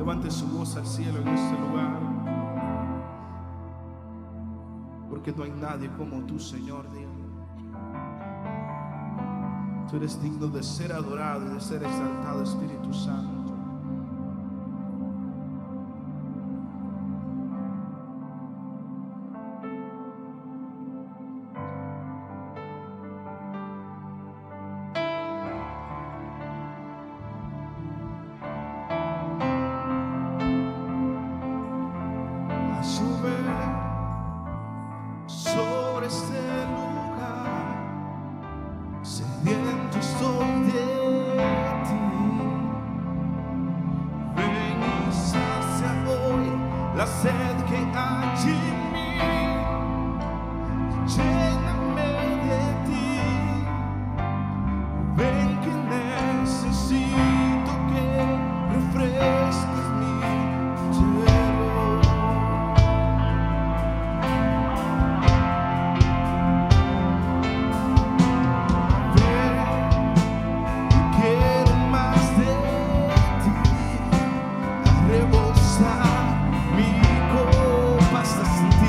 Levante su voz al cielo en este lugar, porque no hay nadie como tú, Señor. Dígalo. Tú eres digno de ser adorado y de ser exaltado, Espíritu Santo. Sube sobre este lugar, sediento estoy de ti. Ven y sacia hoy la sed que hay en mí. Lléname de ti. Ven que necesito que refresques mi ser. Mi copa hasta sentir.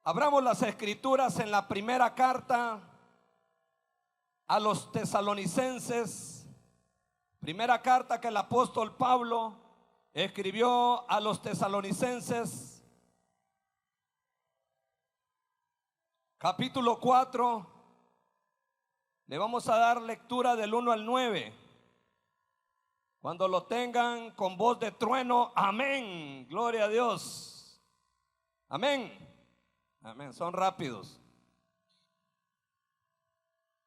Abramos las escrituras en la primera carta a los tesalonicenses, primera carta que el apóstol Pablo escribió a los tesalonicenses, capítulo 4. Le vamos a dar lectura del 1 al 9. Cuando lo tengan, con voz de trueno, amén, gloria a Dios, amén, amén, son rápidos.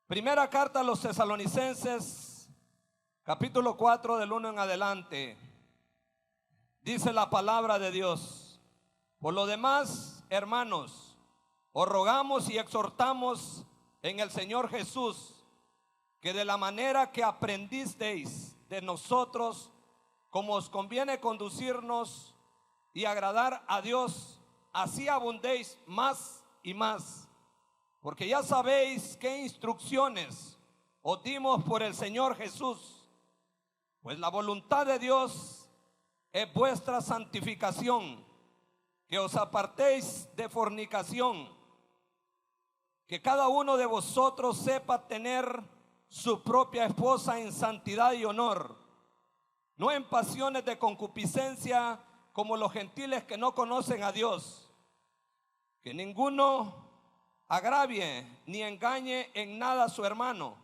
Primera carta a los tesalonicenses, capítulo 4, del 1 en adelante. Dice la palabra de Dios: por lo demás, hermanos, os rogamos y exhortamos en el Señor Jesús, que de la manera que aprendisteis de nosotros, como os conviene conducirnos y agradar a Dios, así abundéis más y más. Porque ya sabéis qué instrucciones os dimos por el Señor Jesús. Pues la voluntad de Dios es vuestra santificación, que os apartéis de fornicación, que cada uno de vosotros sepa tener su propia esposa en santidad y honor, no en pasiones de concupiscencia como los gentiles que no conocen a Dios. Que ninguno agravie ni engañe en nada a su hermano,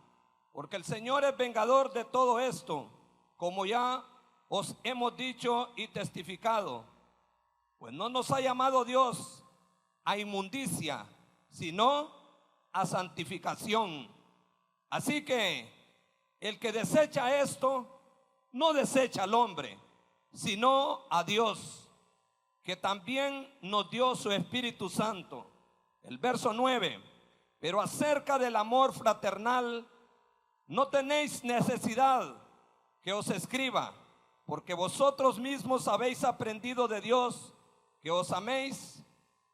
porque el Señor es vengador de todo esto, como ya os hemos dicho y testificado. Pues no nos ha llamado Dios a inmundicia, sino a santificación. Así que el que desecha esto, no desecha al hombre, sino a Dios, que también nos dio su Espíritu Santo. El verso 9: pero acerca del amor fraternal, no tenéis necesidad que os escriba, porque vosotros mismos habéis aprendido de Dios que os améis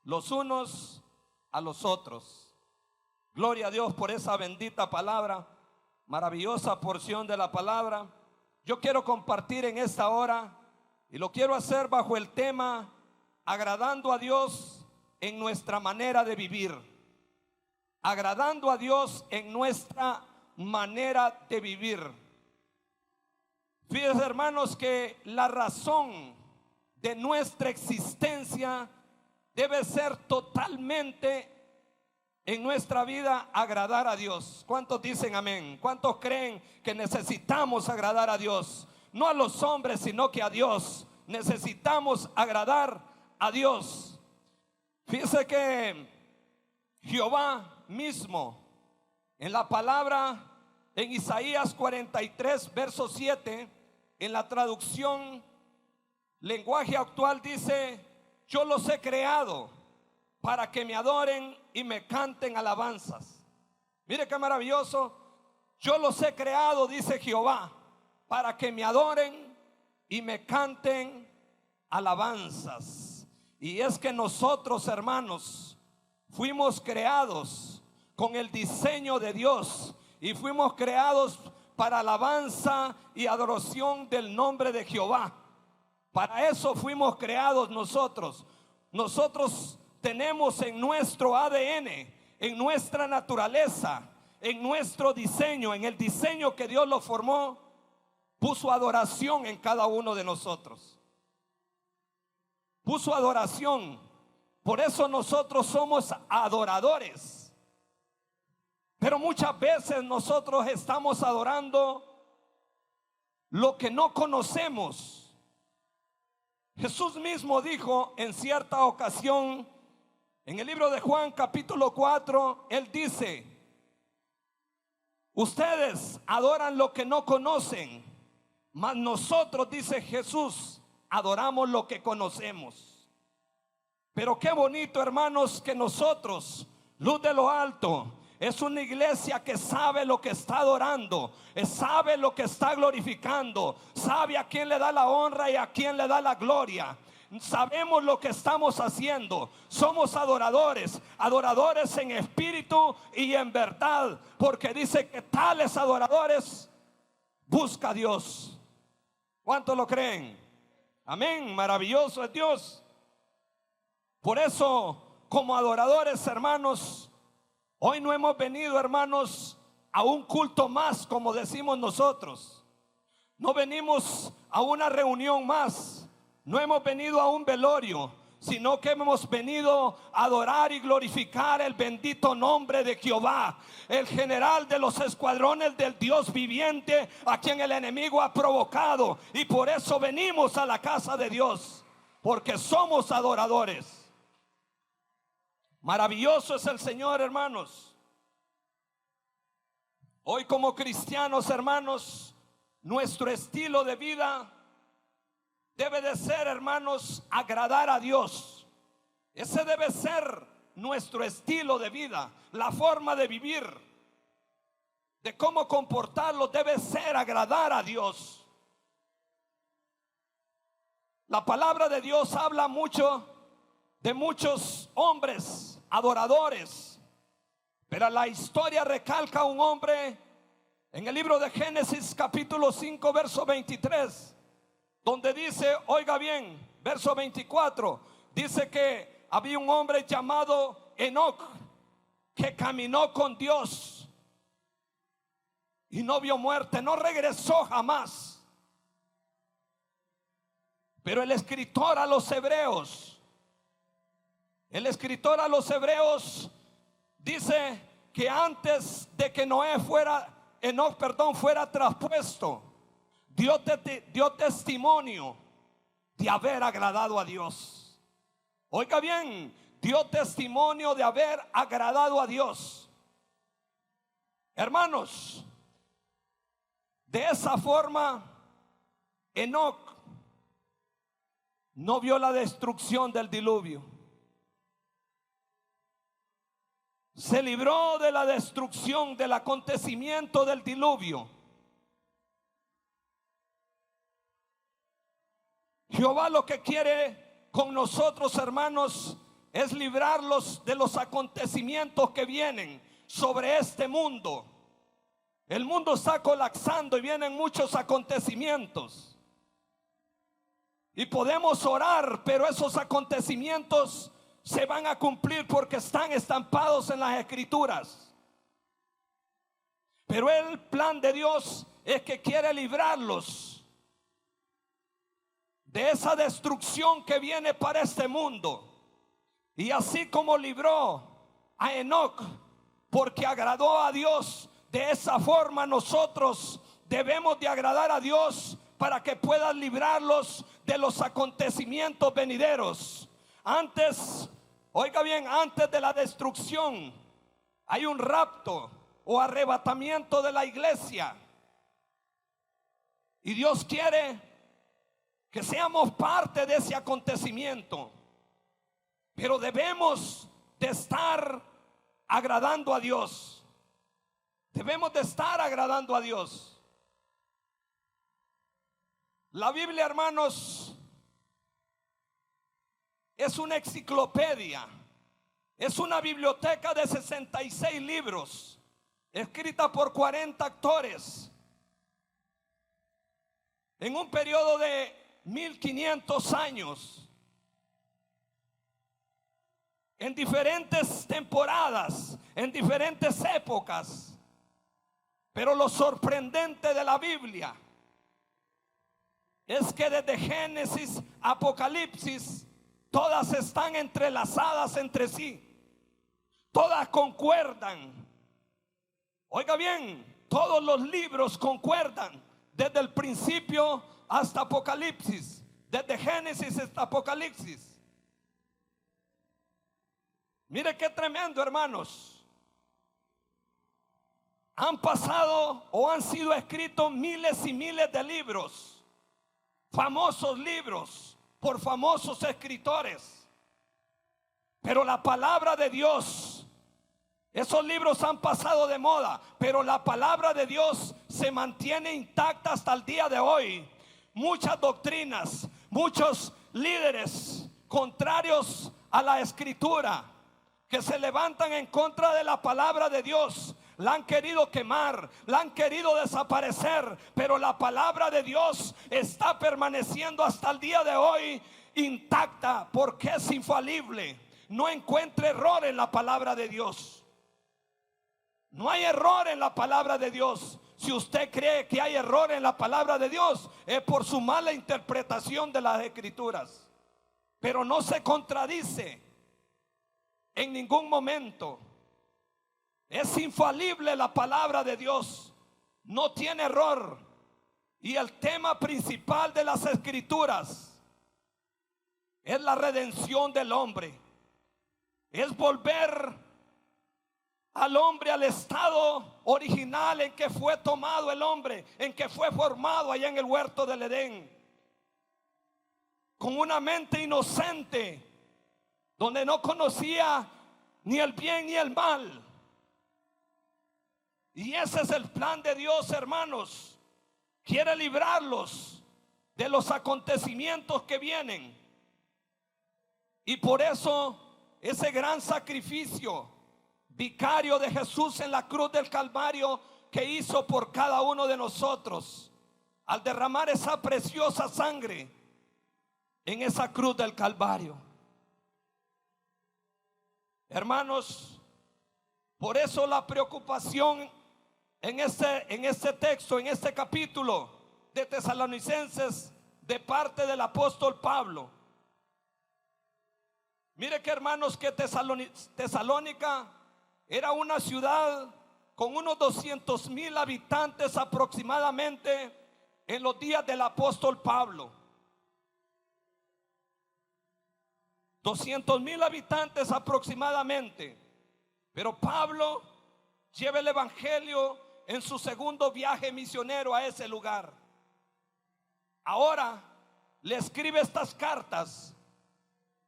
los unos a los otros. Gloria a Dios por esa bendita palabra, maravillosa porción de la palabra. Yo quiero compartir en esta hora, y lo quiero hacer bajo el tema agradando a Dios en nuestra manera de vivir. Agradando a Dios en nuestra manera de vivir. Fíjense, hermanos, que la razón de nuestra existencia debe ser totalmente en nuestra vida agradar a Dios. ¿Cuántos dicen amén? ¿Cuántos creen que necesitamos agradar a Dios? No a los hombres, sino que a Dios. Necesitamos agradar a Dios. Fíjese que Jehová mismo, en la palabra, en Isaías 43, verso 7, en la traducción lenguaje actual dice: yo los he creado para que me adoren y me canten alabanzas. Mire qué maravilloso. Yo los he creado, dice Jehová, para que me adoren y me canten alabanzas. Y es que nosotros, hermanos, fuimos creados con el diseño de Dios y fuimos creados para alabanza y adoración del nombre de Jehová. Para eso fuimos creados nosotros. Nosotros tenemos en nuestro ADN, en nuestra naturaleza, en nuestro diseño, en el diseño que Dios lo formó, puso adoración en cada uno de nosotros. Puso adoración. Por eso nosotros somos adoradores. Pero muchas veces nosotros estamos adorando lo que no conocemos. Jesús mismo dijo en cierta ocasión, en el libro de Juan capítulo 4, Él dice: ustedes adoran lo que no conocen, mas nosotros, dice Jesús, adoramos lo que conocemos. Pero qué bonito, hermanos, que nosotros, Luz de lo Alto, es una iglesia que sabe lo que está adorando, sabe lo que está glorificando, sabe a quién le da la honra y a quién le da la gloria. Sabemos lo que estamos haciendo. Somos adoradores, adoradores en espíritu y en verdad, porque dice que tales adoradores busca a Dios. ¿Cuántos lo creen? Amén. Maravilloso es Dios. Por eso como adoradores, hermanos, hoy no hemos venido, hermanos, a un culto más, como decimos nosotros. No venimos a una reunión más, no hemos venido a un velorio, sino que hemos venido a adorar y glorificar el bendito nombre de Jehová, el general de los escuadrones del Dios viviente, a quien el enemigo ha provocado. Y por eso venimos a la casa de Dios, porque somos adoradores. Maravilloso es el Señor, hermanos. Hoy como cristianos, hermanos, nuestro estilo de vida debe de ser, hermanos, agradar a Dios. Ese debe ser nuestro estilo de vida, la forma de vivir, de cómo comportarlo, debe ser agradar a Dios. La palabra de Dios habla mucho de muchos hombres adoradores, pero la historia recalca a un hombre en el libro de Génesis capítulo 5 verso 23, donde dice, oiga bien, verso 24, dice que había un hombre llamado Enoc que caminó con Dios y no vio muerte, no regresó jamás. Pero el escritor a los hebreos dice que antes de que Enoc fuera traspuesto, dio testimonio de haber agradado a Dios. Oiga bien, dio testimonio de haber agradado a Dios. Hermanos, de esa forma, Enoc no vio la destrucción del diluvio. Se libró de la destrucción, del acontecimiento del diluvio. Jehová lo que quiere con nosotros, hermanos, es librarlos de los acontecimientos que vienen sobre este mundo. El mundo está colapsando y vienen muchos acontecimientos. Y podemos orar, pero esos acontecimientos se van a cumplir porque están estampados en las escrituras. Pero el plan de Dios es que quiere librarlos de esa destrucción que viene para este mundo. Y así como libró a Enoc porque agradó a Dios, de esa forma nosotros debemos de agradar a Dios para que pueda librarlos de los acontecimientos venideros. Antes, oiga bien, antes de la destrucción hay un rapto o arrebatamiento de la iglesia. Y Dios quiere que seamos parte de ese acontecimiento, pero debemos de estar agradando a Dios. Debemos de estar agradando a Dios. La Biblia, hermanos, es una enciclopedia, es una biblioteca de 66 libros, escrita por 40 autores, en un periodo de 1500 años, en diferentes temporadas, en diferentes épocas. Pero lo sorprendente de la Biblia es que desde Génesis a Apocalipsis todas están entrelazadas entre sí, todas concuerdan. Oiga bien, todos los libros concuerdan desde el principio hasta Apocalipsis, desde Génesis hasta Apocalipsis. Mire qué tremendo, hermanos. Han pasado o han sido escritos miles y miles de libros, famosos libros por famosos escritores. Pero la palabra de Dios, esos libros han pasado de moda, pero la palabra de Dios se mantiene intacta hasta el día de hoy. Muchas doctrinas, muchos líderes contrarios a la escritura que se levantan en contra de la palabra de Dios, la han querido quemar, la han querido desaparecer, pero la palabra de Dios está permaneciendo hasta el día de hoy intacta porque es infalible. no encuentre error en la palabra de Dios. No hay error en la palabra de Dios. Si usted cree que hay error en la palabra de Dios, es por su mala interpretación de las escrituras. Pero no se contradice en ningún momento. Es infalible la palabra de Dios. No tiene error. Y el tema principal de las escrituras es la redención del hombre. Es volver al hombre al estado original en que fue tomado el hombre, en que fue formado allá en el huerto del Edén, con una mente inocente, donde no conocía ni el bien ni el mal. Y ese es el plan de Dios, hermanos. Quiere librarlos de los acontecimientos que vienen. Y por eso ese gran sacrificio vicario de Jesús en la cruz del Calvario, que hizo por cada uno de nosotros al derramar esa preciosa sangre en esa cruz del Calvario. Hermanos, por eso la preocupación en este texto, en este capítulo de Tesalonicenses, de parte del apóstol Pablo. Mire que, hermanos, que Tesalónica era una ciudad con unos 200,000 habitantes aproximadamente en los días del apóstol Pablo. 200,000 habitantes aproximadamente. Pero Pablo lleva el evangelio en su segundo viaje misionero a ese lugar. Ahora le escribe estas cartas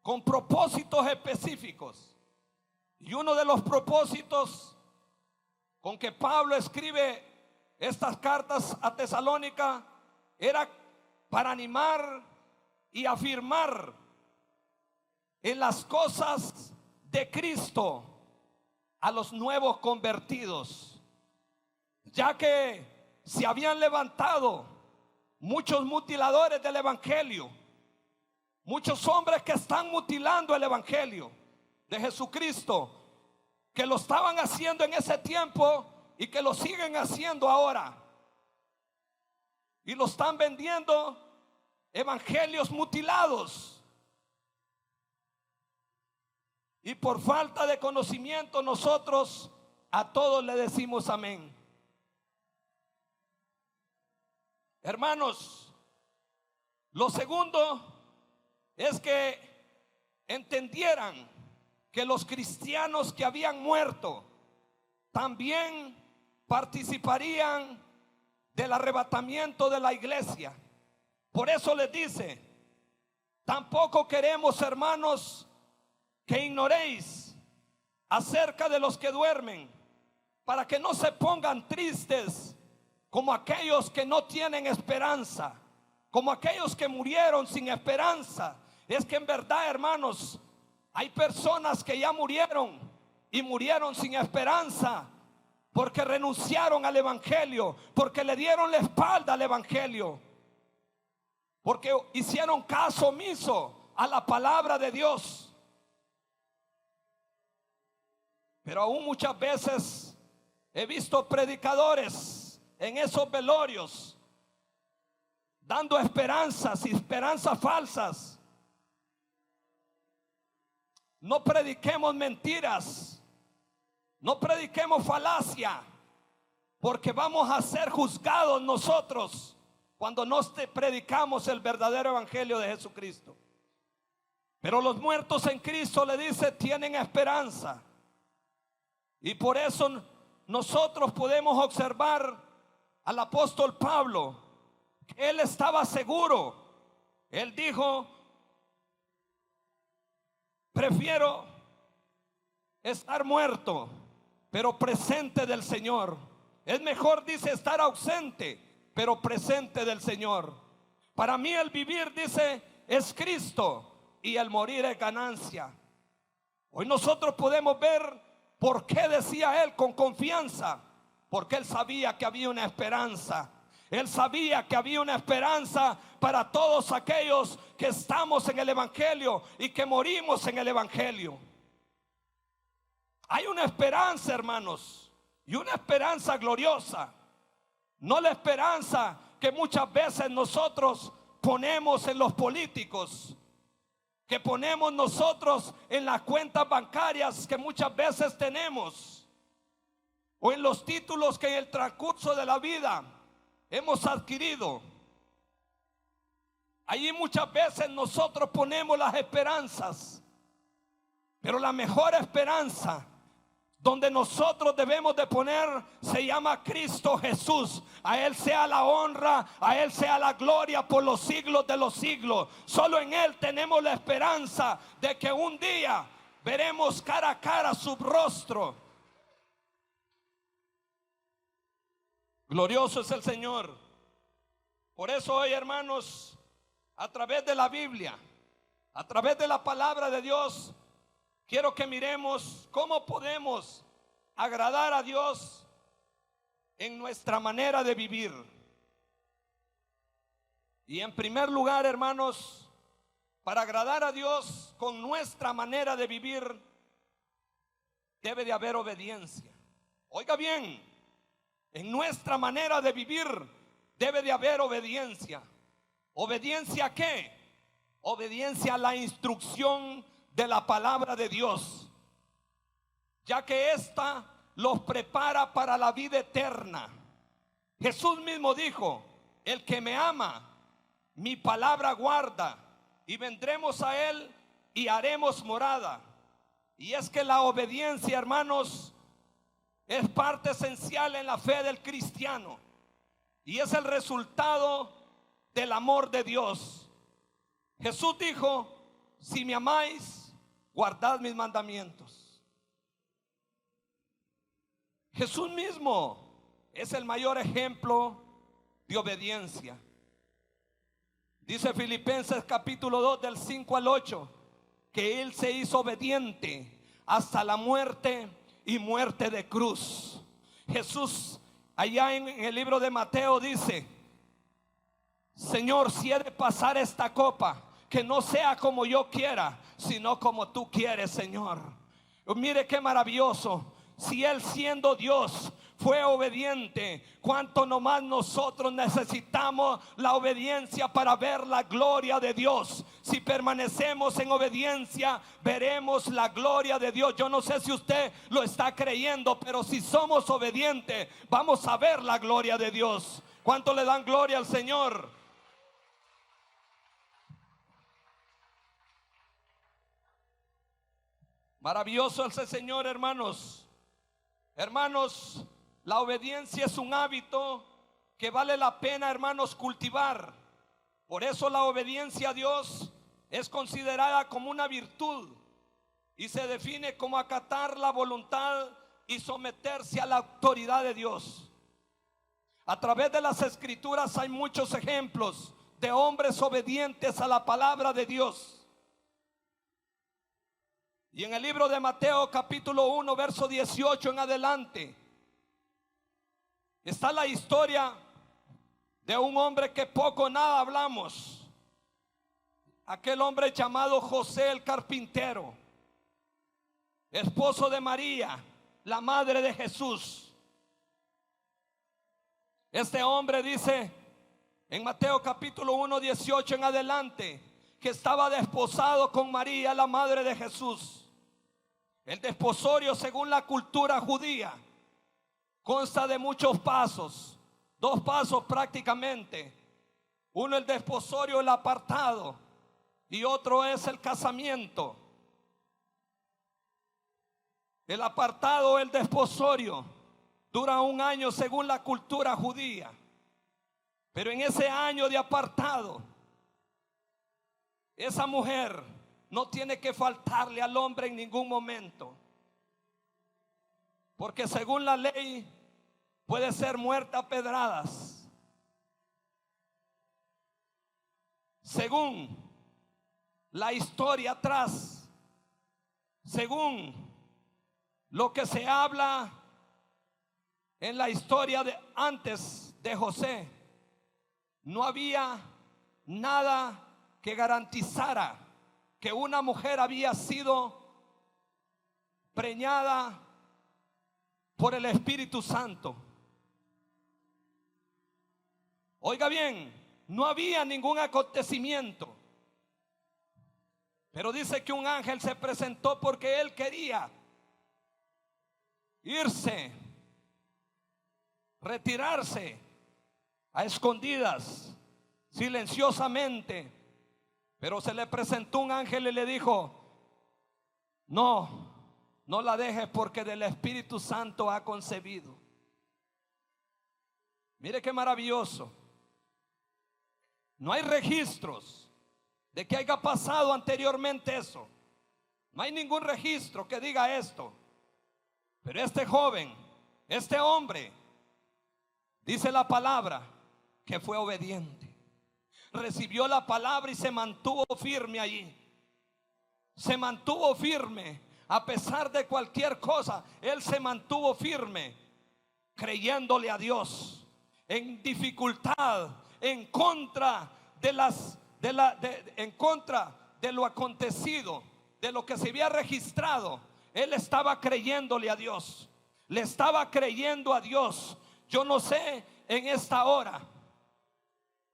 con propósitos específicos. Y uno de los propósitos con que Pablo escribe estas cartas a Tesalónica era para animar y afirmar en las cosas de Cristo a los nuevos convertidos, ya que se habían levantado muchos mutiladores del evangelio, muchos hombres que están mutilando el evangelio de Jesucristo, que lo estaban haciendo en ese tiempo y que lo siguen haciendo ahora, y lo están vendiendo evangelios mutilados. Y por falta de conocimiento nosotros a todos le decimos amén. Hermanos, lo segundo es que entendieran que los cristianos que habían muerto también participarían del arrebatamiento de la iglesia. Por eso les dice: tampoco queremos, hermanos, que ignoréis acerca de los que duermen, para que no se pongan tristes como aquellos que no tienen esperanza, como aquellos que murieron sin esperanza. Es que en verdad, hermanos, hay personas que ya murieron y murieron sin esperanza, porque renunciaron al evangelio, porque le dieron la espalda al evangelio, porque hicieron caso omiso a la palabra de Dios. Pero aún muchas veces he visto predicadores en esos velorios dando esperanzas y esperanzas falsas. No prediquemos mentiras, no prediquemos falacia, porque vamos a ser juzgados nosotros cuando no predicamos el verdadero evangelio de Jesucristo. Pero los muertos en Cristo, le dice, tienen esperanza. Y por eso nosotros podemos observar al apóstol Pablo, que él estaba seguro. Él dijo: prefiero estar muerto, pero presente del Señor. Es mejor, dice, estar ausente, pero presente del Señor. Para mí el vivir, dice, es Cristo, y el morir es ganancia. Hoy nosotros podemos ver por qué decía él con confianza, porque él sabía que había una esperanza. Él sabía que había una esperanza para todos aquellos que estamos en el evangelio y que morimos en el evangelio. Hay una esperanza, hermanos, y una esperanza gloriosa. No la esperanza que muchas veces nosotros ponemos en los políticos, que ponemos nosotros en las cuentas bancarias que muchas veces tenemos, o en los títulos que en el transcurso de la vida hemos adquirido. Allí muchas veces nosotros ponemos las esperanzas, pero la mejor esperanza donde nosotros debemos de poner se llama Cristo Jesús. A Él sea la honra, a Él sea la gloria por los siglos de los siglos. Solo en Él tenemos la esperanza de que un día veremos cara a cara su rostro. Glorioso es el Señor. Por eso hoy, hermanos, a través de la Biblia, a través de la palabra de Dios, quiero que miremos cómo podemos agradar a Dios en nuestra manera de vivir. Y en primer lugar, hermanos, para agradar a Dios con nuestra manera de vivir, debe de haber obediencia. Oiga bien, en nuestra manera de vivir debe de haber obediencia. ¿Obediencia a qué? Obediencia a la instrucción de la palabra de Dios, ya que ésta los prepara para la vida eterna. Jesús mismo dijo: el que me ama, mi palabra guarda, y vendremos a él y haremos morada. Y es que la obediencia, hermanos, es parte esencial en la fe del cristiano, y es el resultado del amor de Dios. Jesús dijo: si me amáis, guardad mis mandamientos. Jesús mismo es el mayor ejemplo de obediencia. Dice Filipenses capítulo 2 del 5 al 8 que Él se hizo obediente hasta la muerte y muerte de cruz. Jesús allá en el libro de Mateo dice: Señor, si he de pasar esta copa, que no sea como yo quiera, sino como tú quieres, Señor. Mire qué maravilloso. Si Él, siendo Dios, fue obediente, cuánto nomás nosotros necesitamos la obediencia para ver la gloria de Dios. Si permanecemos en obediencia, veremos la gloria de Dios. Yo no sé si usted lo está creyendo, pero si somos obedientes, vamos a ver la gloria de Dios. ¿Cuánto le dan gloria al Señor? Maravilloso es el Señor, hermanos. Hermanos, la obediencia es un hábito que vale la pena, hermanos, cultivar. Por eso la obediencia a Dios es considerada como una virtud y se define como acatar la voluntad y someterse a la autoridad de Dios. A través de las escrituras hay muchos ejemplos de hombres obedientes a la palabra de Dios. Y en el libro de Mateo capítulo 1 verso 18 en adelante está la historia de un hombre que poco o nada hablamos. Aquel hombre llamado José el carpintero, esposo de María, la madre de Jesús. Este hombre dice en Mateo capítulo 1 18 en adelante que estaba desposado con María, la madre de Jesús. El desposorio, según la cultura judía, consta de muchos pasos, 2 pasos prácticamente. Uno el desposorio, el apartado, y otro es el casamiento. El apartado, el desposorio, dura 1 año según la cultura judía. Pero en ese año de apartado, esa mujer no tiene que faltarle al hombre en ningún momento, porque según la ley puede ser muerta a pedradas. Según la historia atrás, según lo que se habla en la historia de antes de José, no había nada que garantizara que una mujer había sido preñada por el Espíritu Santo. Oiga bien, no había ningún acontecimiento, pero dice que un ángel se presentó porque él quería irse, retirarse a escondidas, silenciosamente. Pero se le presentó un ángel y le dijo: no la dejes, porque del Espíritu Santo ha concebido. Mire qué maravilloso. No hay registros de que haya pasado anteriormente eso. No hay ningún registro que diga esto. Pero este joven, este hombre, dice la palabra que fue obediente. Recibió la palabra y se mantuvo firme allí. Se mantuvo firme a pesar de cualquier cosa. Él se mantuvo firme, creyéndole a Dios en dificultad, en contra en contra de lo acontecido, de lo que se había registrado. Él estaba creyéndole a Dios. Le estaba creyendo a Dios. Yo no sé en esta hora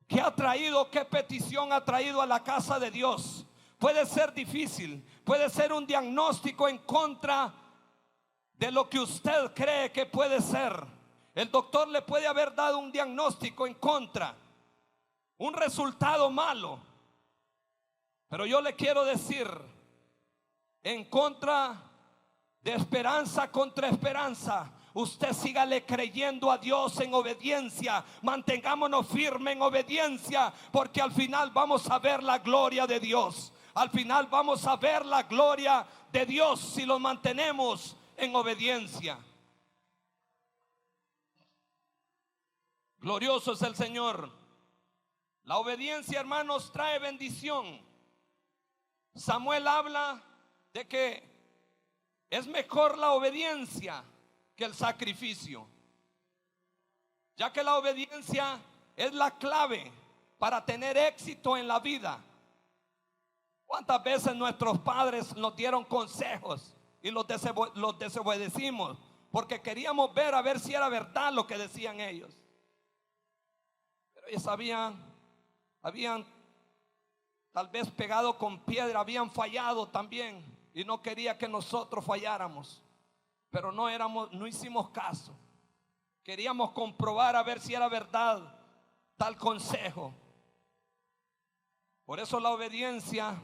qué ha traído, qué petición ha traído a la casa de Dios. Puede ser difícil, puede ser un diagnóstico en contra de lo que usted cree que puede ser. El doctor le puede haber dado un diagnóstico en contra, un resultado malo. Pero yo le quiero decir, en contra de esperanza contra esperanza, usted sígale creyendo a Dios en obediencia. Mantengámonos firmes en obediencia, porque al final vamos a ver la gloria de Dios. Al final vamos a ver la gloria de Dios si lo mantenemos en obediencia. Glorioso es el Señor. La obediencia, hermanos, trae bendición. Samuel habla de que es mejor la obediencia que el sacrificio, ya que la obediencia es la clave para tener éxito en la vida. ¿Cuántas veces nuestros padres nos dieron consejos y los desobedecimos porque queríamos ver a ver si era verdad lo que decían ellos? Pero ellos habían tal vez pegado con piedra, habían fallado también, y no quería que nosotros falláramos. Pero no hicimos caso. Queríamos comprobar a ver si era verdad tal consejo. Por eso la obediencia,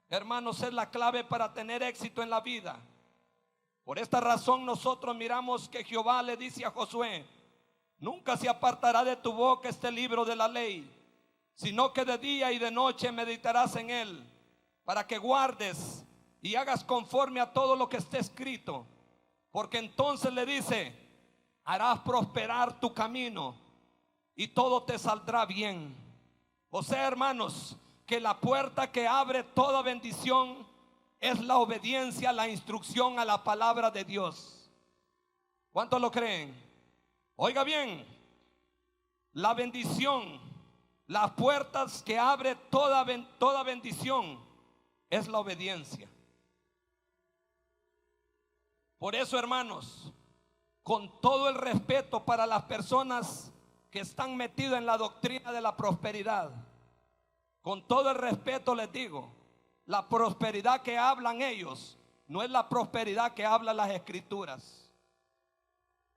hermanos, es la clave para tener éxito en la vida. Por esta razón nosotros miramos que Jehová le dice a Josué: nunca se apartará de tu boca este libro de la ley, sino que de día y de noche meditarás en él, para que guardes y hagas conforme a todo lo que esté escrito. Porque entonces le dice: harás prosperar tu camino y todo te saldrá bien. O sea, hermanos, que la puerta que abre toda bendición es la obediencia, la instrucción a la palabra de Dios. ¿Cuántos lo creen? Oiga bien, la bendición, las puertas que abre toda bendición es la obediencia. Por eso, hermanos, con todo el respeto para las personas que están metidas en la doctrina de la prosperidad, con todo el respeto les digo, la prosperidad que hablan ellos no es la prosperidad que hablan las escrituras.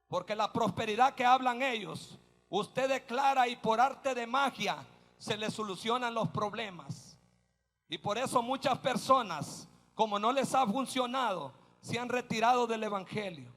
Porque la prosperidad que hablan ellos, usted declara y por arte de magia se le solucionan los problemas. Y por eso muchas personas, como no les ha funcionado, se han retirado del evangelio.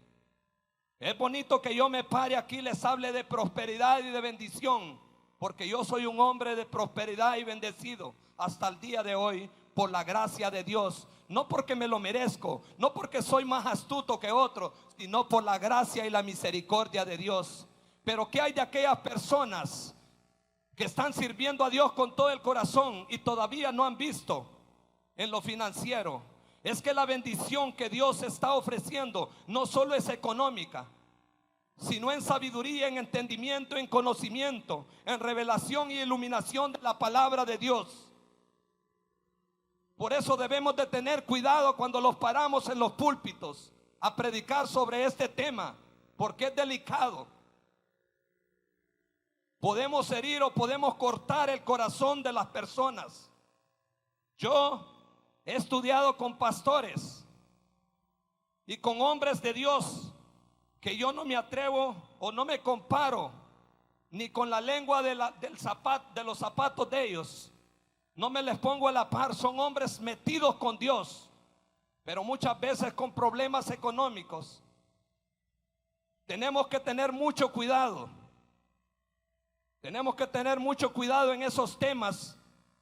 Es bonito que yo me pare aquí y les hable de prosperidad y de bendición, porque yo soy un hombre de prosperidad y bendecido hasta el día de hoy por la gracia de Dios. No porque me lo merezco, no porque soy más astuto que otro, sino por la gracia y la misericordia de Dios. Pero ¿qué hay de aquellas personas que están sirviendo a Dios con todo el corazón y todavía no han visto en lo financiero? Es que la bendición que Dios está ofreciendo no solo es económica, sino en sabiduría, en entendimiento, en conocimiento, en revelación y iluminación de la palabra de Dios. Por eso debemos de tener cuidado cuando los paramos en los púlpitos a predicar sobre este tema porque es delicado. Podemos herir o podemos cortar el corazón de las personas. Yo he estudiado con pastores y con hombres de Dios que yo no me atrevo o no me comparo ni con la lengua de los zapatos de ellos. No me les pongo a la par. Son hombres metidos con Dios, pero muchas veces con problemas económicos. Tenemos que tener mucho cuidado. Tenemos que tener mucho cuidado en esos temas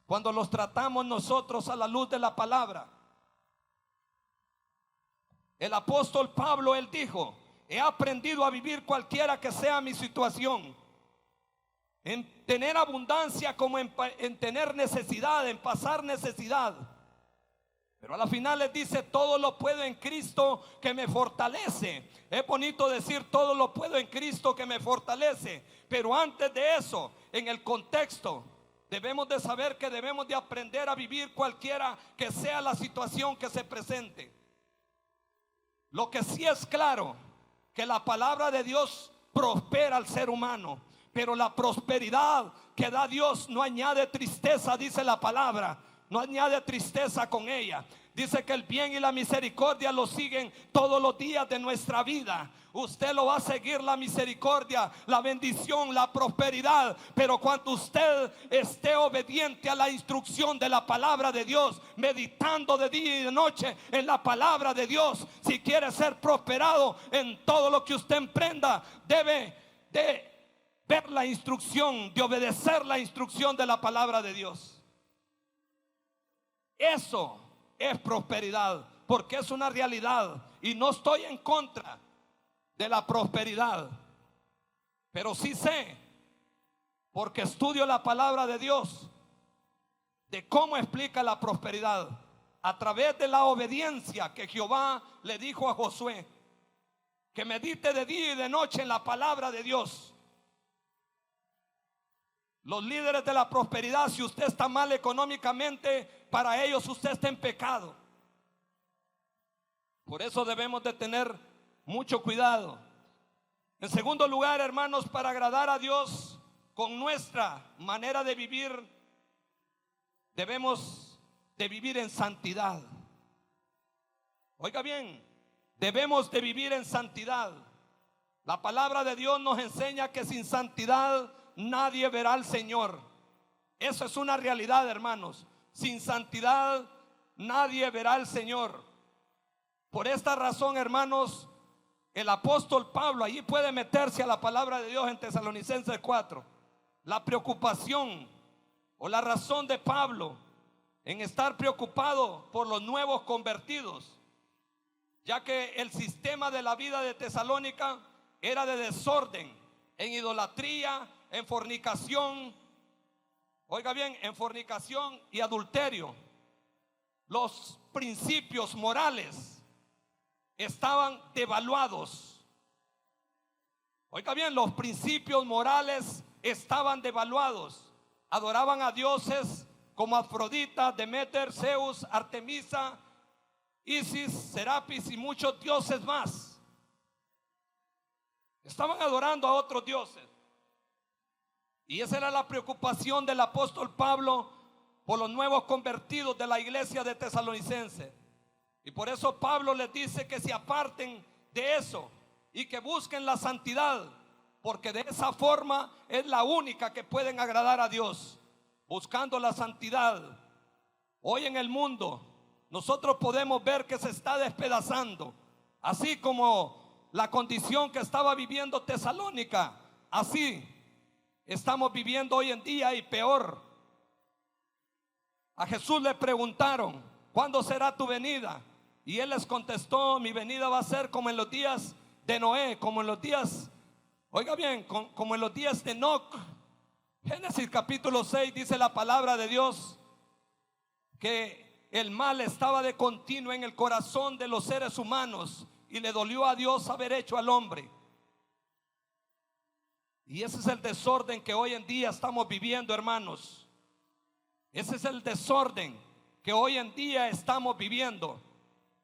cuando los tratamos nosotros a la luz de la palabra. El apóstol Pablo, él dijo: he aprendido a vivir cualquiera que sea mi situación, en tener abundancia como en tener necesidad, en pasar necesidad. Pero a la final les dice: todo lo puedo en Cristo que me fortalece. Es bonito decir todo lo puedo en Cristo que me fortalece, pero antes de eso, en el contexto, debemos de saber que debemos de aprender a vivir cualquiera que sea la situación que se presente. Lo que sí es claro, que la palabra de Dios prospera al ser humano, pero la prosperidad que da Dios no añade tristeza, dice la palabra. No añade tristeza con ella. Dice que el bien y la misericordia lo siguen todos los días de nuestra vida. Usted lo va a seguir, la misericordia, la bendición, la prosperidad. Pero cuando usted esté obediente a la instrucción de la palabra de Dios, meditando de día y de noche en la palabra de Dios, si quiere ser prosperado en todo lo que usted emprenda, debe de ver la instrucción, de obedecer la instrucción de la palabra de Dios. Eso es prosperidad, porque es una realidad. Y no estoy en contra de la prosperidad, pero sí sé, porque estudio la palabra de Dios, de cómo explica la prosperidad a través de la obediencia que Jehová le dijo a Josué, que medite de día y de noche en la palabra de Dios. Los líderes de la prosperidad, si usted está mal económicamente, para ellos usted está en pecado. Por eso debemos de tener mucho cuidado. En segundo lugar, hermanos, para agradar a Dios con nuestra manera de vivir, debemos de vivir en santidad. Oiga bien, debemos de vivir en santidad. La palabra de Dios nos enseña que sin santidad nadie verá al Señor. Eso es una realidad, hermanos. Sin santidad nadie verá al Señor. Por esta razón, hermanos, el apóstol Pablo, allí puede meterse a la palabra de Dios en Tesalonicenses 4. La preocupación o la razón de Pablo en estar preocupado por los nuevos convertidos, ya que el sistema de la vida de Tesalónica era de desorden, en idolatría, en fornicación. Oiga bien, en fornicación y adulterio. Los principios morales estaban devaluados. Oiga bien, los principios morales estaban devaluados. Adoraban a dioses como Afrodita, Demeter, Zeus, Artemisa, Isis, Serapis y muchos dioses más. Estaban adorando a otros dioses. Y esa era la preocupación del apóstol Pablo por los nuevos convertidos de la iglesia de Tesalonicense. Y por eso Pablo les dice que se aparten de eso y que busquen la santidad, porque de esa forma es la única que pueden agradar a Dios, buscando la santidad. Hoy en el mundo nosotros podemos ver que se está despedazando, así como la condición que estaba viviendo Tesalónica, así estamos viviendo hoy en día y peor. A Jesús le preguntaron: ¿cuándo será tu venida? Y él les contestó: mi venida va a ser como en los días de Noé, como en los días, oiga bien, como en los días de Enoc. Génesis capítulo 6 dice la palabra de Dios que el mal estaba de continuo en el corazón de los seres humanos y le dolió a Dios haber hecho al hombre. Y ese es el desorden que hoy en día estamos viviendo, hermanos. Ese es el desorden que hoy en día estamos viviendo.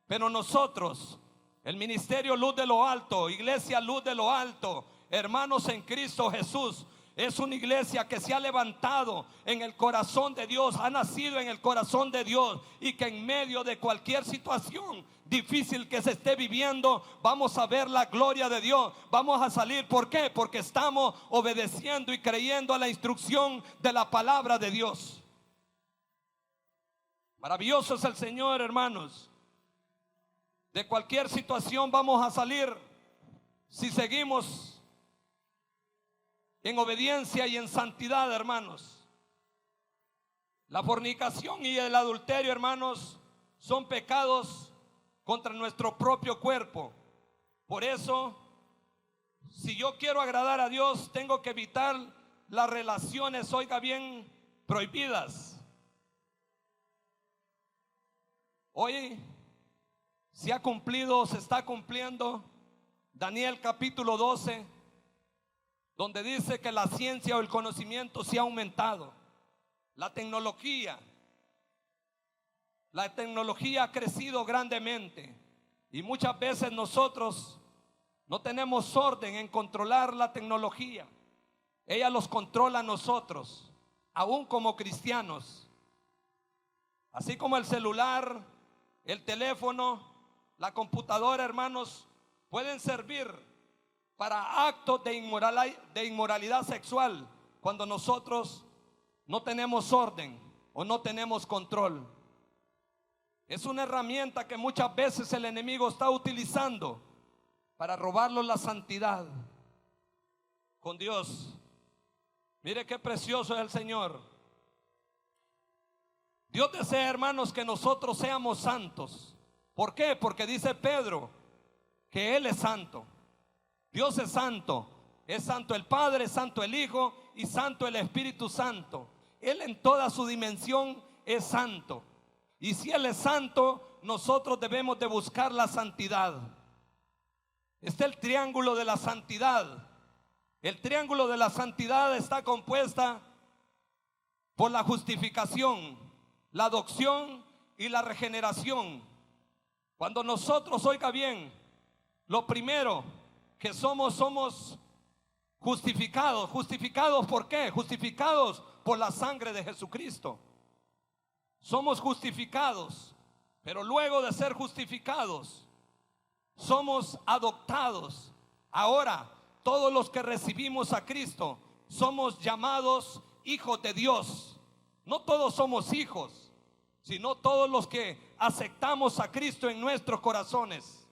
Pero nosotros, El ministerio Luz de lo Alto, Iglesia Luz de lo Alto, hermanos en Cristo Jesús, es una iglesia que se ha levantado en el corazón de Dios, ha nacido en el corazón de Dios, y que en medio de cualquier situación difícil que se esté viviendo, vamos a ver la gloria de Dios, vamos a salir. ¿Por qué? Porque estamos obedeciendo y creyendo a la instrucción de la palabra de Dios. Maravilloso es el Señor, hermanos. De cualquier situación vamos a salir si seguimos en obediencia y en santidad, hermanos. La fornicación y el adulterio, hermanos, son pecados contra nuestro propio cuerpo. Por eso, si yo quiero agradar a Dios, tengo que evitar las relaciones, oiga bien, prohibidas. Hoy se ha cumplido, se está cumpliendo Daniel capítulo 12, donde dice que la ciencia o el conocimiento se ha aumentado. La tecnología ha crecido grandemente, y muchas veces nosotros no tenemos orden en controlar la tecnología. Ella los controla a nosotros, aún como cristianos. Así como el celular, el teléfono, la computadora, hermanos, pueden servir para actos de inmoralidad sexual cuando nosotros no tenemos orden o no tenemos control. Es una herramienta que muchas veces el enemigo está utilizando para robarnos la santidad con Dios. Mire qué precioso es el Señor. Dios desea, hermanos, que nosotros seamos santos. ¿Por qué? Porque dice Pedro que Él es santo. Dios es santo el Padre, es santo el Hijo y santo el Espíritu Santo. Él en toda su dimensión es santo. Y si Él es santo, nosotros debemos de buscar la santidad. Está el triángulo de la santidad. El triángulo de la santidad está compuesta por la justificación, la adopción y la regeneración. Cuando nosotros, oiga bien, lo primero que somos justificados. ¿Justificados por qué? Justificados por la sangre de Jesucristo. Somos justificados, pero luego de ser justificados, somos adoptados. Ahora, todos los que recibimos a Cristo somos llamados hijos de Dios. No todos somos hijos, sino todos los que aceptamos a Cristo en nuestros corazones.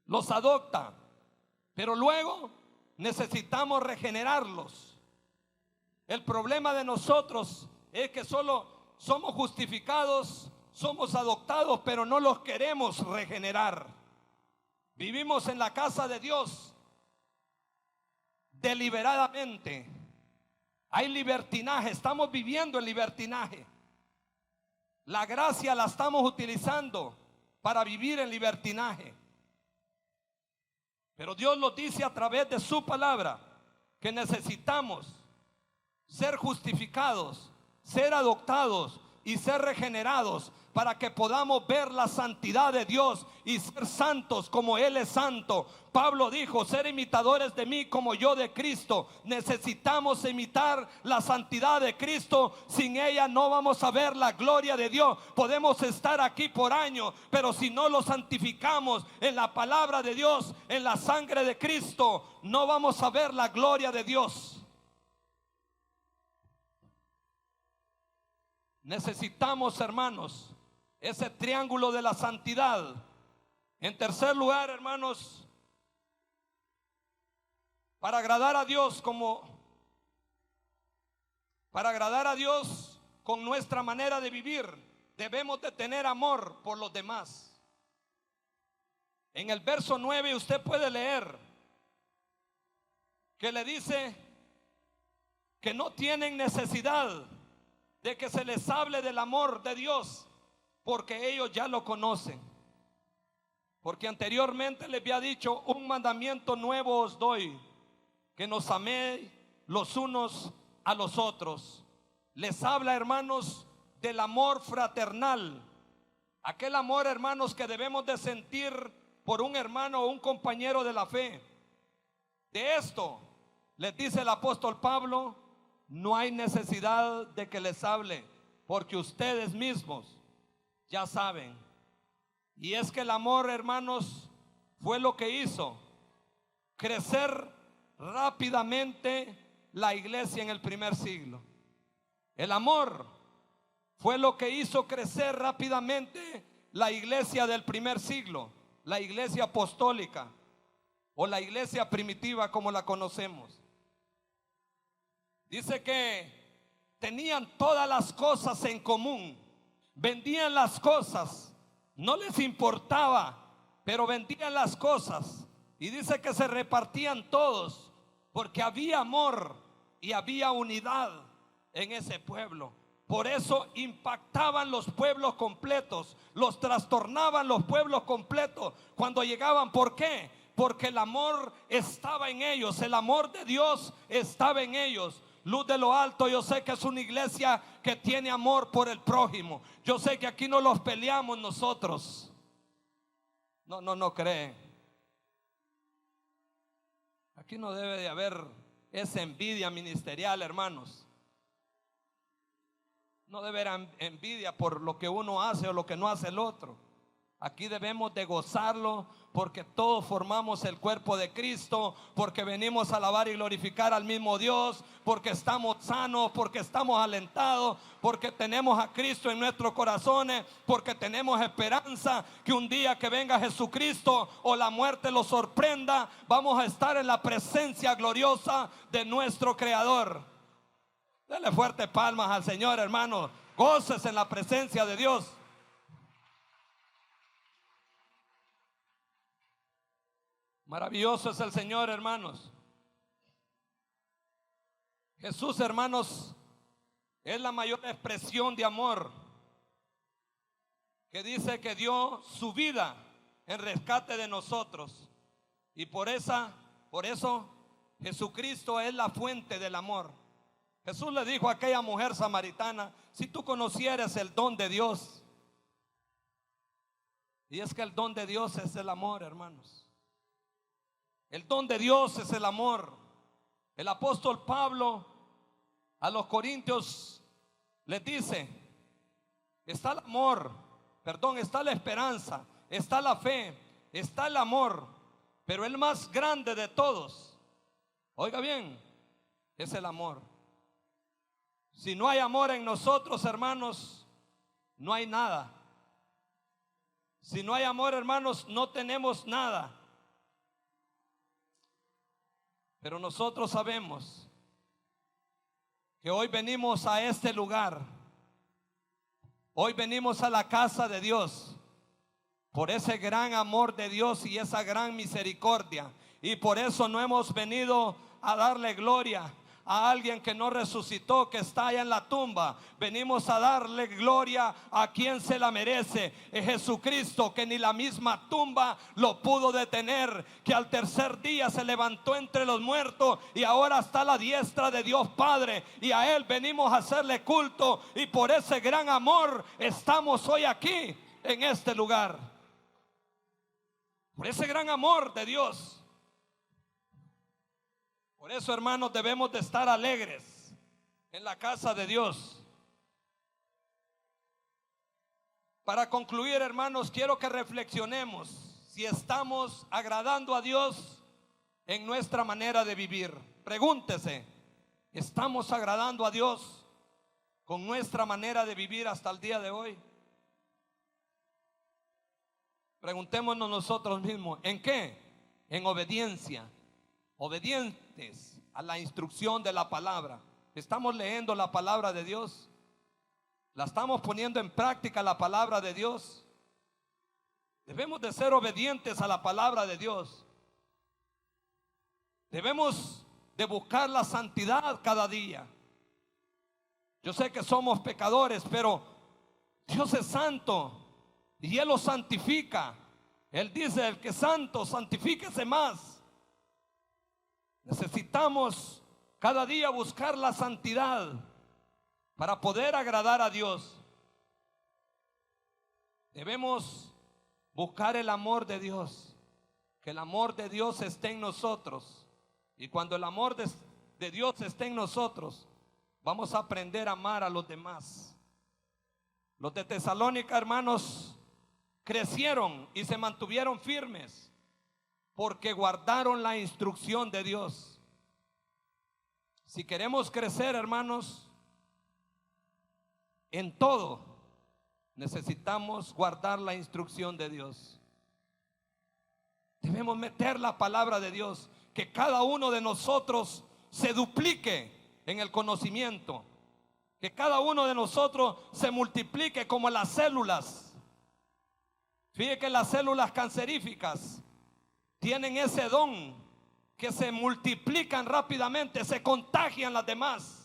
Los adopta, pero luego necesitamos regenerarlos. El problema de nosotros es que solo somos justificados, somos adoptados, pero no los queremos regenerar. Vivimos en la casa de Dios deliberadamente. Hay libertinaje, estamos viviendo en libertinaje. La gracia la estamos utilizando para vivir en libertinaje. Pero Dios nos dice a través de su palabra que necesitamos ser justificados, ser adoptados y ser regenerados para que podamos ver la santidad de Dios y ser santos como Él es santo. Pablo dijo: ser imitadores de mí como yo de Cristo. Necesitamos imitar la santidad de Cristo. Sin ella no vamos a ver la gloria de Dios. Podemos estar aquí por años, pero si no lo santificamos en la palabra de Dios, en la sangre de Cristo, no vamos a ver la gloria de Dios. Necesitamos, hermanos, ese triángulo de la santidad. En tercer lugar, hermanos, para agradar a Dios con nuestra manera de vivir, debemos de tener amor por los demás. En el verso 9 usted puede leer que le dice que no tienen necesidad de que se les hable del amor de Dios, porque ellos ya lo conocen. Porque anteriormente les había dicho: un mandamiento nuevo os doy, que nos améis los unos a los otros. Les habla, hermanos, del amor fraternal, Aquel amor, hermanos, que debemos de sentir por un hermano o un compañero de la fe. De esto les dice el apóstol Pablo: no hay necesidad de que les hable, porque ustedes mismos ya saben. Y es que el amor, hermanos, fue lo que hizo crecer rápidamente la iglesia en el primer siglo. El amor fue lo que hizo crecer rápidamente la iglesia del primer siglo, la iglesia apostólica o la iglesia primitiva como la conocemos. Dice que tenían todas las cosas en común, vendían las cosas, no les importaba, pero vendían las cosas. Y dice que se repartían todos, porque había amor y había unidad en ese pueblo. Por eso impactaban los pueblos completos, los trastornaban los pueblos completos cuando llegaban. ¿Por qué? Porque el amor estaba en ellos, el amor de Dios estaba en ellos. Luz de lo Alto, yo sé que es una iglesia que tiene amor por el prójimo. Yo sé que aquí no los peleamos nosotros. No creen. Aquí no debe de haber esa envidia ministerial, hermanos. No debe haber envidia por lo que uno hace o lo que no hace el otro. Aquí debemos de gozarlo, porque todos formamos el cuerpo de Cristo, porque venimos a alabar y glorificar al mismo Dios, porque estamos sanos, porque estamos alentados, porque tenemos a Cristo en nuestros corazones, porque tenemos esperanza que un día que venga Jesucristo o la muerte lo sorprenda, vamos a estar en la presencia gloriosa de nuestro Creador. Dele fuerte palmas al Señor, hermano. Goces en la presencia de Dios. Maravilloso es el Señor, hermanos. Jesús, hermanos, es la mayor expresión de amor, que dice que dio su vida en rescate de nosotros. Y por eso Jesucristo es la fuente del amor. Jesús le dijo a aquella mujer samaritana: si tú conocieras el don de Dios. Y es que el don de Dios es el amor, hermanos. El don de Dios es el amor. El apóstol Pablo a los corintios les dice: está el amor, está la esperanza, está la fe, está el amor, pero el más grande de todos, oiga bien, es el amor. Si no hay amor en nosotros, hermanos, no hay nada. Si no hay amor, hermanos, no tenemos nada. Pero nosotros sabemos que hoy venimos a este lugar, hoy venimos a la casa de Dios por ese gran amor de Dios y esa gran misericordia. Y por eso no hemos venido a darle gloria a alguien que no resucitó, que está allá en la tumba. Venimos a darle gloria a quien se la merece, es Jesucristo, que ni la misma tumba lo pudo detener, que al tercer día se levantó entre los muertos y ahora está a la diestra de Dios Padre, y a Él venimos a hacerle culto. Y por ese gran amor estamos hoy aquí en este lugar, por ese gran amor de Dios. Por eso, hermanos, debemos de estar alegres en la casa de Dios. Para concluir, hermanos, quiero que reflexionemos si estamos agradando a Dios en nuestra manera de vivir. Pregúntese: ¿estamos agradando a Dios con nuestra manera de vivir hasta el día de hoy? Preguntémonos nosotros mismos: ¿en qué? En obediencia. Obedientes a la instrucción de la palabra. ¿Estamos leyendo la palabra de Dios? ¿La estamos poniendo en práctica la palabra de Dios? Debemos de ser obedientes a la palabra de Dios. Debemos de buscar la santidad cada día. Yo sé que somos pecadores, pero Dios es santo y Él los santifica. Él dice: el que es santo, santifíquese más. Necesitamos cada día buscar la santidad para poder agradar a Dios. Debemos buscar el amor de Dios, que el amor de Dios esté en nosotros. Y cuando el amor de Dios esté en nosotros, vamos a aprender a amar a los demás. Los de Tesalónica, hermanos, crecieron y se mantuvieron firmes porque guardaron la instrucción de Dios. Si queremos crecer, hermanos, en todo, necesitamos guardar la instrucción de Dios. Debemos meter la palabra de Dios, que cada uno de nosotros se duplique en el conocimiento, que cada uno de nosotros se multiplique como las células. Fíjate que las células canceríficas tienen ese don, que se multiplican rápidamente, se contagian las demás.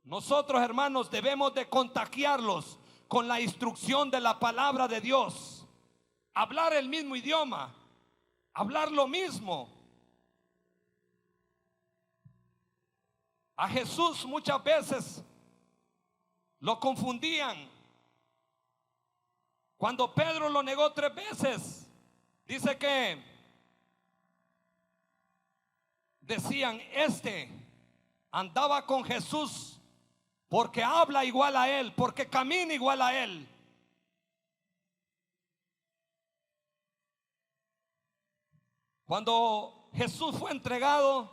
Nosotros, hermanos, debemos de contagiarlos con la instrucción de la palabra de Dios. Hablar el mismo idioma, hablar lo mismo. A Jesús muchas veces lo confundían. Cuando Pedro lo negó 3 veces, dice que decían, este andaba con Jesús porque habla igual a él, porque camina igual a él. Cuando Jesús fue entregado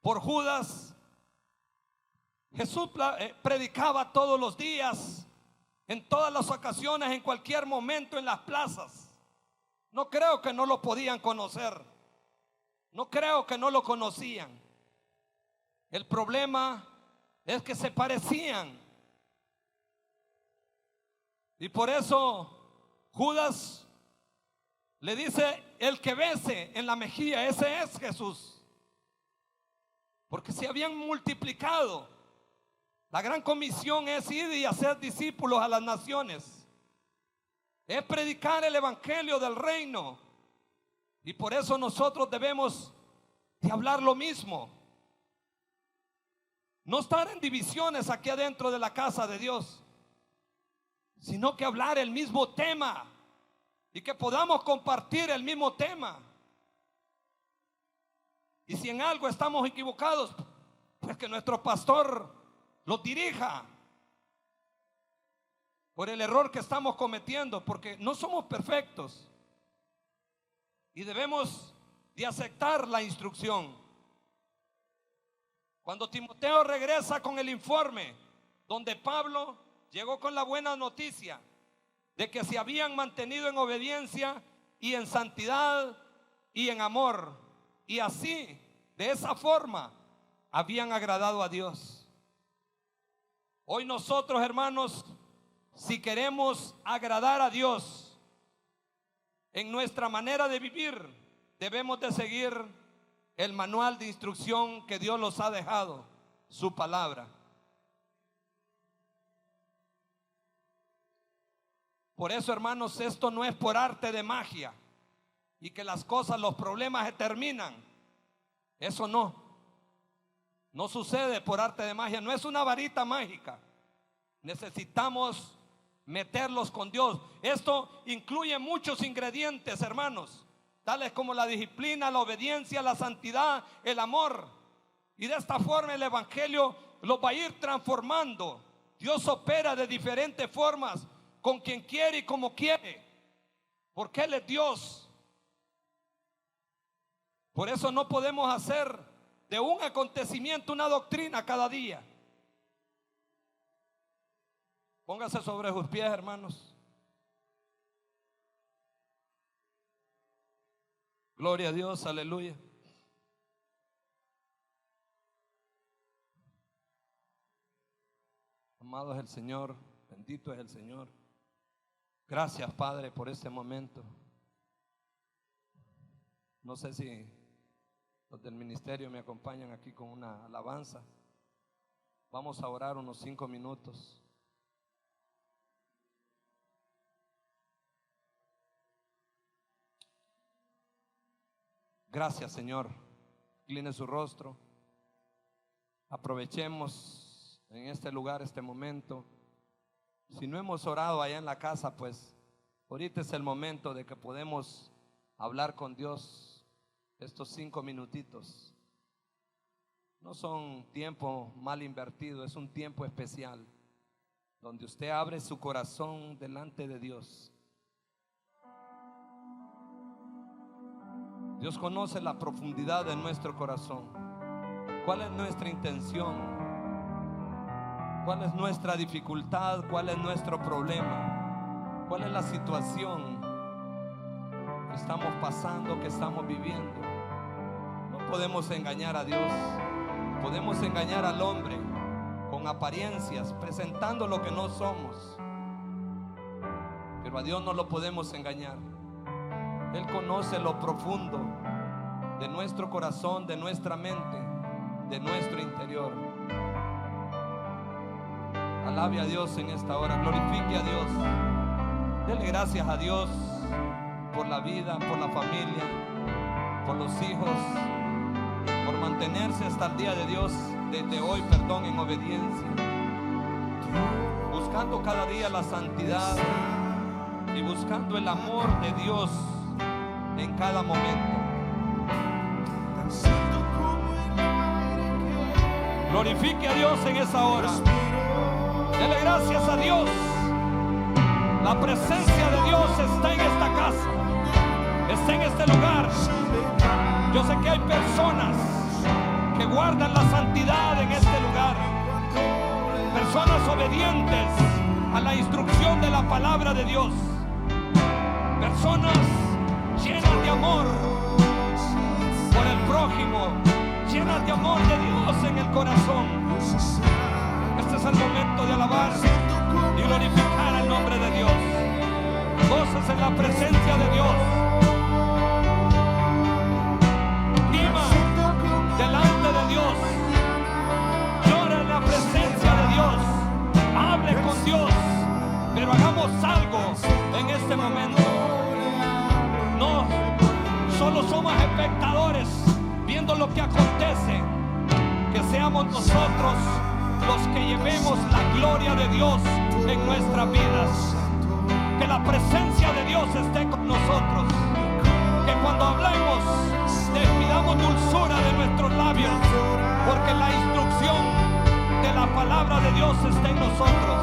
por Judas, Jesús predicaba todos los días, en todas las ocasiones, en cualquier momento, en las plazas. No creo que no lo podían conocer, no creo que no lo conocían. El problema es que se parecían, y por eso Judas le dice, el que bese en la mejilla, ese es Jesús. Porque se habían multiplicado. La gran comisión es ir y hacer discípulos a las naciones, es predicar el evangelio del reino. Y por eso nosotros debemos de hablar lo mismo, no estar en divisiones aquí adentro de la casa de Dios, sino que hablar el mismo tema y que podamos compartir el mismo tema. Y si en algo estamos equivocados, pues que nuestro pastor los dirija por el error que estamos cometiendo, porque no somos perfectos y debemos de aceptar la instrucción. Cuando Timoteo regresa con el informe donde Pablo llegó con la buena noticia de que se habían mantenido en obediencia y en santidad y en amor, y así, de esa forma, habían agradado a Dios. Hoy nosotros, hermanos, si queremos agradar a Dios en nuestra manera de vivir, debemos de seguir el manual de instrucción que Dios nos ha dejado, su palabra. Por eso, hermanos, esto no es por arte de magia y que las cosas, los problemas se terminan. Eso no sucede por arte de magia, no es una varita mágica. Necesitamos meterlos con Dios. Esto incluye muchos ingredientes, hermanos, tales como la disciplina, la obediencia, la santidad, el amor. Y de esta forma el evangelio lo va a ir transformando. Dios opera de diferentes formas, con quien quiere y como quiere, porque Él es Dios. Por eso no podemos hacer de un acontecimiento una doctrina cada día. Póngase sobre sus pies, hermanos. Gloria a Dios, aleluya. Amado es el Señor, bendito es el Señor. Gracias, Padre, por este momento. No sé si los del ministerio me acompañan aquí con una alabanza. Vamos a orar unos 5 minutos. Gracias, Señor. Incline su rostro. Aprovechemos en este lugar, este momento, Si no hemos orado allá en la casa, pues ahorita es el momento de que podemos hablar con Dios. Estos 5 minutitos no son tiempo mal invertido, es un tiempo especial donde usted abre su corazón delante de Dios. Dios conoce la profundidad de nuestro corazón. ¿Cuál es nuestra intención? ¿Cuál es nuestra dificultad? ¿Cuál es nuestro problema? ¿Cuál es la situación que estamos pasando, que estamos viviendo? No podemos engañar a Dios. Podemos engañar al hombre con apariencias, presentando lo que no somos, pero a Dios no lo podemos engañar. Él conoce lo profundo de nuestro corazón, de nuestra mente, de nuestro interior. Alabe a Dios en esta hora, glorifique a Dios, dele gracias a Dios por la vida, por la familia, por los hijos, por mantenerse hasta el día de Dios, desde hoy, en obediencia, buscando cada día la santidad y buscando el amor de Dios en cada momento. Glorifique a Dios en esa hora. Dele gracias a Dios. La presencia de Dios está en esta casa, está en este lugar. Yo sé que hay personas que guardan la santidad en este lugar, personas obedientes a la instrucción de la palabra de Dios, personas llenas de amor por el prójimo, llenas de amor de Dios en el corazón. Este es el momento de alabar y glorificar el nombre de Dios. Goces en la presencia de Dios. Delante de Dios, llora en la presencia de Dios, hable con Dios, pero hagamos algo en este momento. No solo somos espectadores viendo lo que acontece, que seamos nosotros los que llevemos la gloria de Dios en nuestras vidas, que la presencia de Dios esté con nosotros, que cuando hablemos despidamos dulzura de nuestros labios, porque la instrucción de la palabra de Dios está en nosotros,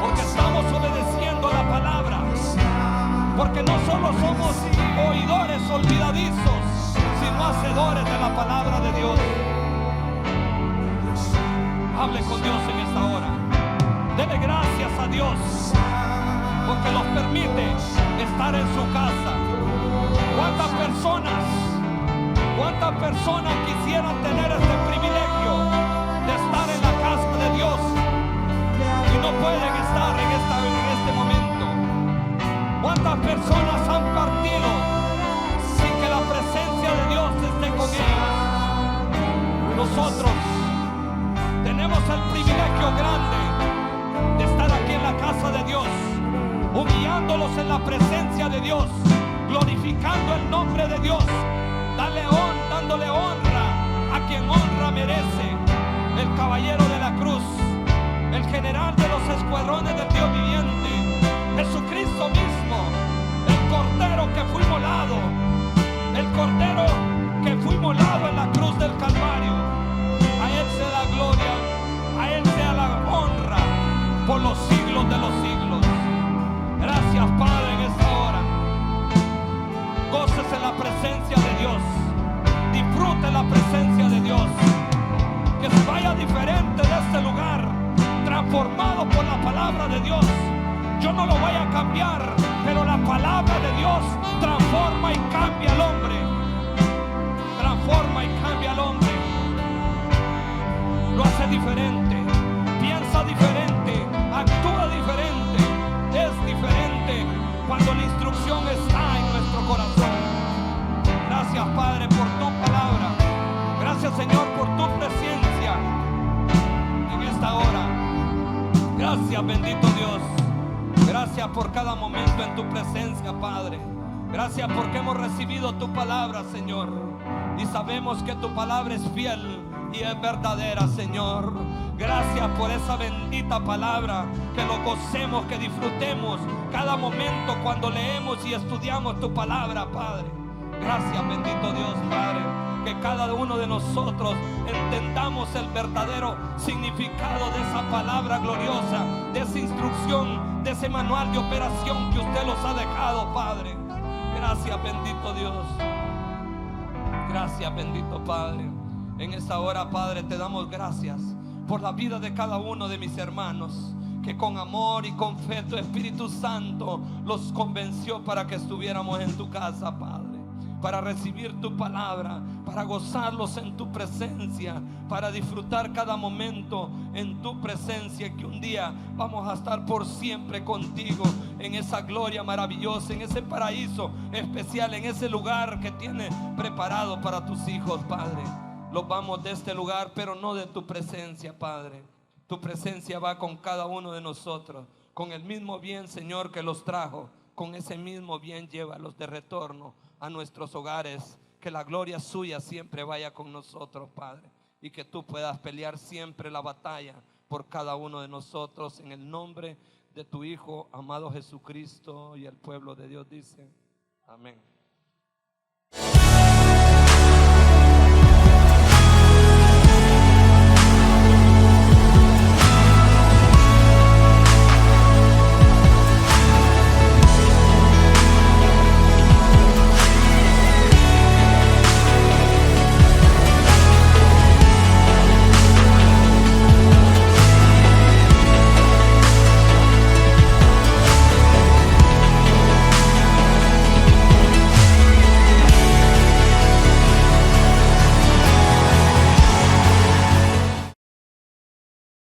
porque estamos obedeciendo la palabra, porque no solo somos oidores olvidadizos, sino hacedores de la palabra de Dios. Hable con Dios en esta hora. Dele gracias a Dios porque nos permite estar en su casa. ¿Cuántas personas quisieran tener este privilegio de estar en la casa de Dios y no pueden estar en este momento? ¿Cuántas personas han partido sin que la presencia de Dios esté con ellos? Nosotros tenemos el privilegio grande de estar aquí en la casa de Dios, humillándolos en la presencia de Dios, glorificando el nombre de Dios, dándole honra a quien honra merece, el caballero de la cruz, el general de los escuadrones del Dios viviente, Jesucristo mismo, el cordero que fue molado, en la cruz del Calvario. A Él sea la gloria, a Él sea la honra por los siglos de los siglos. Gracias, Padre, en esta hora. Gócese en la presencia de Dios, disfrute la presencia de Dios, que se vaya diferente de este lugar, transformado por la palabra de Dios. Yo no lo voy a cambiar, pero la palabra de Dios transforma y cambia al hombre, transforma y cambia al hombre, lo hace diferente, piensa diferente, actúa diferente, es diferente cuando la instrucción está en nuestro corazón. Gracias, Padre, por tu palabra. Gracias, Señor, por tu presencia en esta hora. Gracias, bendito Dios. Gracias por cada momento en tu presencia, Padre. Gracias porque hemos recibido tu palabra, Señor. Y sabemos que tu palabra es fiel, y es verdadera, Señor. Gracias por esa bendita palabra, que lo gocemos, que disfrutemos cada momento cuando leemos y estudiamos tu palabra, Padre. Gracias, bendito Dios, Padre, que cada uno de nosotros entendamos el verdadero significado de esa palabra gloriosa, de esa instrucción, de ese manual de operación que usted nos ha dejado, Padre. Gracias, bendito Dios. Gracias, bendito Padre. En esta hora, Padre, te damos gracias por la vida de cada uno de mis hermanos, que con amor y con fe tu Espíritu Santo los convenció para que estuviéramos en tu casa, Padre, para recibir tu palabra, para gozarlos en tu presencia, para disfrutar cada momento en tu presencia, que un día vamos a estar por siempre contigo en esa gloria maravillosa, en ese paraíso especial, en ese lugar que tienes preparado para tus hijos, Padre. Los vamos de este lugar, pero no de tu presencia, Padre. Tu presencia va con cada uno de nosotros, con el mismo bien, Señor, que los trajo. Con ese mismo bien llévalos de retorno a nuestros hogares. Que la gloria suya siempre vaya con nosotros, Padre, y que tú puedas pelear siempre la batalla por cada uno de nosotros, en el nombre de tu Hijo amado Jesucristo. Y el pueblo de Dios dice amén.